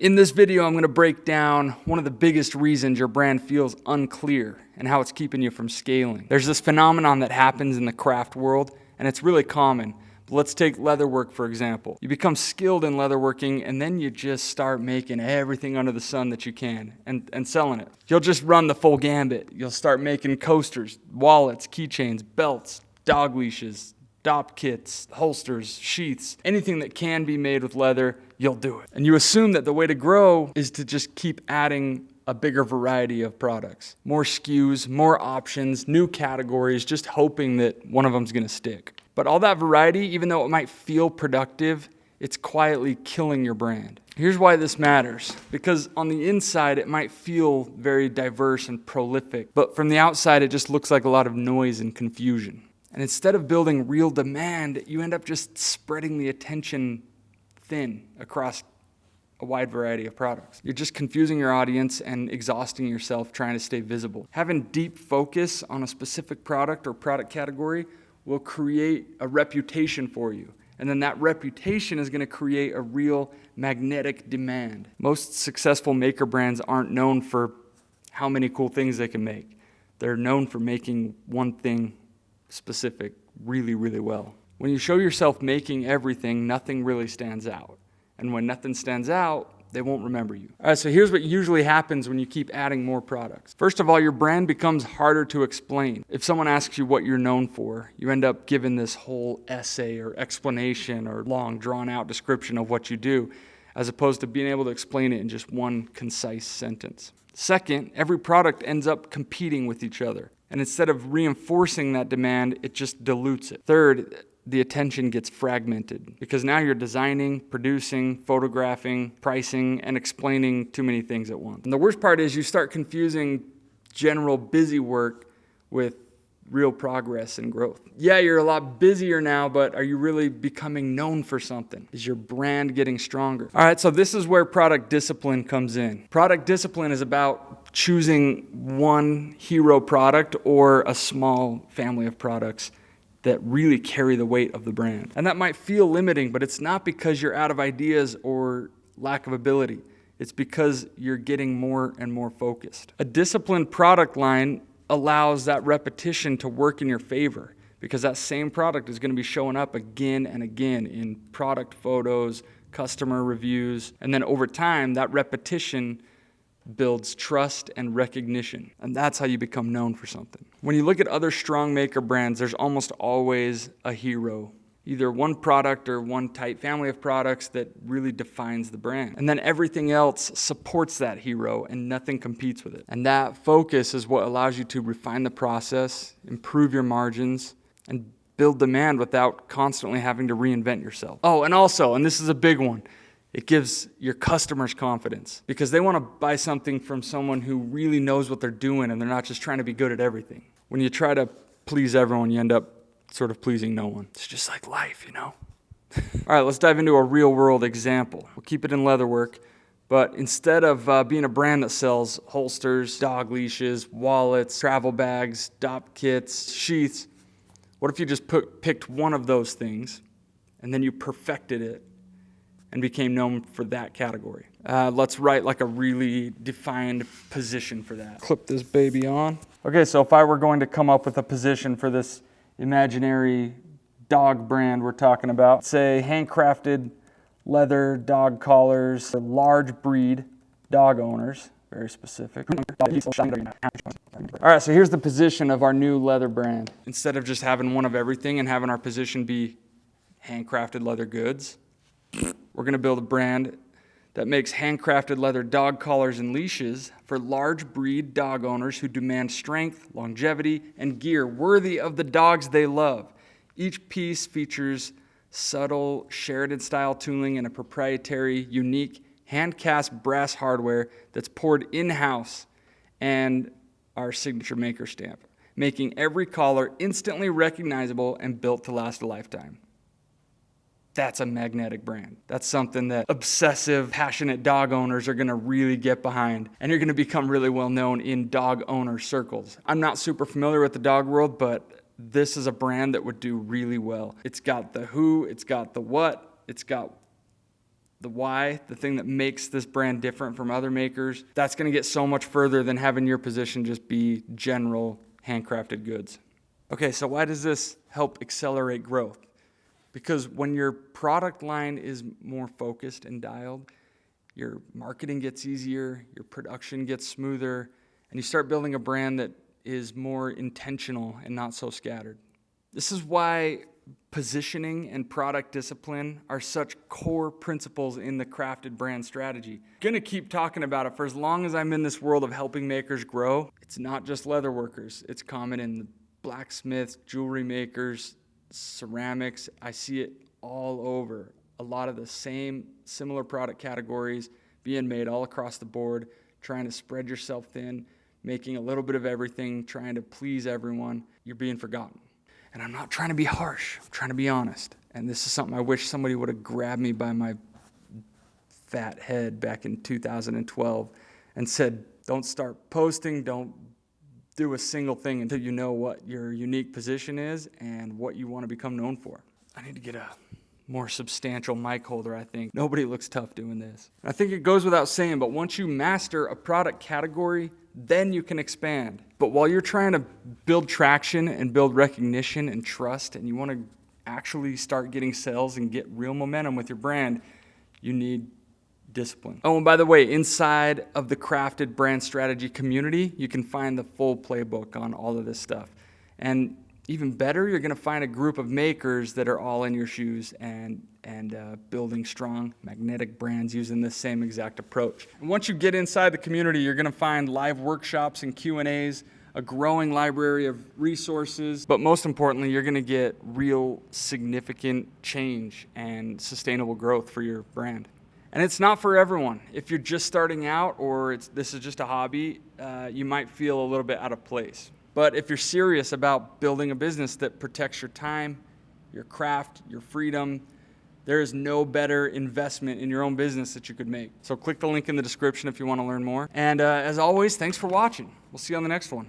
In this video, I'm going to break down one of the biggest reasons your brand feels unclear and how it's keeping you from scaling. There's this phenomenon that happens in the craft world, and it's really common. But let's take leatherwork, for example. You become skilled in leatherworking, and then you just start making everything under the sun that you can and selling it. You'll just run the full gambit. You'll start making coasters, wallets, keychains, belts, dog leashes, dop kits, holsters, sheaths, anything that can be made with leather, you'll do it. And you assume that the way to grow is to just keep adding a bigger variety of products. More SKUs, more options, new categories, just hoping that one of them's gonna stick. But all that variety, even though it might feel productive, it's quietly killing your brand. Here's why this matters. Because on the inside, it might feel very diverse and prolific, but from the outside, it just looks like a lot of noise and confusion. And instead of building real demand, you end up just spreading the attention thin across a wide variety of products. You're just confusing your audience and exhausting yourself trying to stay visible. Having deep focus on a specific product or product category will create a reputation for you. And then that reputation is going to create a real magnetic demand. Most successful maker brands aren't known for how many cool things they can make. They're known for making one thing specific really, really well. When you show yourself making everything, nothing really stands out. And when nothing stands out, they won't remember you. All right, so here's what usually happens when you keep adding more products. First of all, your brand becomes harder to explain. If someone asks you what you're known for, you end up giving this whole essay or explanation or long drawn out description of what you do, as opposed to being able to explain it in just one concise sentence. Second, every product ends up competing with each other. And instead of reinforcing that demand, it just dilutes it. Third, the attention gets fragmented because now you're designing, producing, photographing, pricing, and explaining too many things at once. And the worst part is you start confusing general busy work with real progress and growth. Yeah, you're a lot busier now, but are you really becoming known for something? Is your brand getting stronger? All right, so this is where product discipline comes in. Product discipline is about choosing one hero product or a small family of products that really carry the weight of the brand. And that might feel limiting, but it's not because you're out of ideas or lack of ability. It's because you're getting more and more focused. A disciplined product line allows that repetition to work in your favor because that same product is going to be showing up again and again in product photos, customer reviews, and then over time, that repetition builds trust and recognition. And that's how you become known for something. When you look at other strong maker brands, there's almost always a hero. Either one product or one tight family of products that really defines the brand. And then everything else supports that hero and nothing competes with it. And that focus is what allows you to refine the process, improve your margins, and build demand without constantly having to reinvent yourself. Oh, and also, and this is a big one, it gives your customers confidence because they want to buy something from someone who really knows what they're doing and they're not just trying to be good at everything. When you try to please everyone, you end up sort of pleasing no one. It's just like life, you know? All right, let's dive into a real world example. We'll keep it in leatherwork, but instead of being a brand that sells holsters, dog leashes, wallets, travel bags, dop kits, sheaths, what if you just picked one of those things and then you perfected it and became known for that category? Let's write like a really defined position for that. Clip this baby on. Okay, so if I were going to come up with a position for this imaginary dog brand we're talking about, say handcrafted leather dog collars for large breed dog owners, very specific. All right, so here's the position of our new leather brand. Instead of just having one of everything and having our position be handcrafted leather goods, we're going to build a brand that makes handcrafted leather dog collars and leashes for large breed dog owners who demand strength, longevity, and gear worthy of the dogs they love. Each piece features subtle Sheridan-style tooling and a proprietary, unique, hand-cast brass hardware that's poured in-house and our signature maker stamp, making every collar instantly recognizable and built to last a lifetime. That's a magnetic brand. That's something that obsessive, passionate dog owners are gonna really get behind, and you're gonna become really well known in dog owner circles. I'm not super familiar with the dog world, but this is a brand that would do really well. It's got the who, it's got the what, it's got the why, the thing that makes this brand different from other makers, that's going to get so much further than having your position just be general handcrafted goods. Okay, so why does this help accelerate growth? Because when your product line is more focused and dialed, your marketing gets easier, your production gets smoother, and you start building a brand that is more intentional and not so scattered. This is why positioning and product discipline are such core principles in the crafted brand strategy. I'm gonna keep talking about it for as long as I'm in this world of helping makers grow. It's not just leather workers. It's common in the blacksmiths, jewelry makers, ceramics. I see it all over. A lot of the same similar product categories being made all across the board, trying to spread yourself thin, making a little bit of everything, trying to please everyone. You're being forgotten. And I'm not trying to be harsh, I'm trying to be honest. And this is something I wish somebody would have grabbed me by my fat head back in 2012 and said, don't start posting, don't do a single thing until you know what your unique position is and what you want to become known for. I need to get a more substantial mic holder, I think. Nobody looks tough doing this. I think it goes without saying, but once you master a product category, then you can expand. But while you're trying to build traction and build recognition and trust, and you want to actually start getting sales and get real momentum with your brand, you need discipline. Oh, and by the way, inside of the Crafted Brand Strategy community, you can find the full playbook on all of this stuff. And even better, you're going to find a group of makers that are all in your shoes and building strong magnetic brands using this same exact approach. And once you get inside the community, you're going to find live workshops and Q&As, a growing library of resources, but most importantly, you're going to get real significant change and sustainable growth for your brand. And it's not for everyone. If you're just starting out or this is just a hobby, you might feel a little bit out of place. But if you're serious about building a business that protects your time, your craft, your freedom, there is no better investment in your own business that you could make. So click the link in the description if you want to learn more. And as always, thanks for watching. We'll see you on the next one.